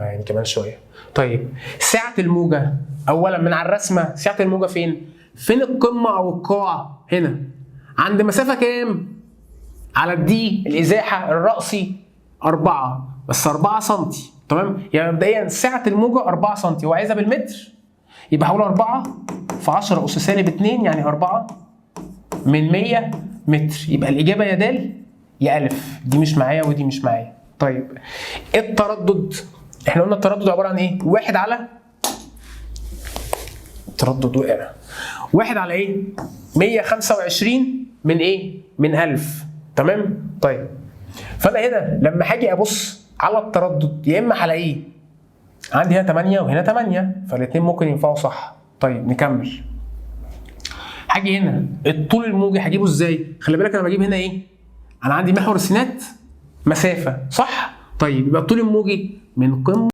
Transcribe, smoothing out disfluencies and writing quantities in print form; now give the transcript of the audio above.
يعني كمان شويه. طيب سعه الموجه، اولا من على الرسمه سعه الموجه فين؟ فين القمه او القاع؟ هنا عند مسافه كام؟ على الدي الازاحه الرأسي 4 بس 4 سم. تمام؟ يعني مبدئيا سعه الموجه 4 سم وعايزها بالمتر، يبقى هقول 4 في 10 أس سالب 2 يعني 4 من 100 متر. يبقى الإجابة يا د يا ألف، دي مش معايا ودي مش معايا. طيب التردد، احنا قلنا التردد عبارة عن ايه؟ واحد على التردد وقع، واحد على ايه؟ 125 من ايه؟ من 1000. تمام؟ طيب فأنا هنا لما هاجي أبص على التردد يا إما هلاقيه عندي هنا 8 وهنا 8، فالاثنين ممكن ينفعوا صح. طيب نكمل. هاجي هنا الطول الموجي هجيبه ازاي؟ خلي بالك انا بجيب هنا ايه؟ انا عندي محور السينات مسافه صح؟ طيب يبقى الطول الموجي من قمه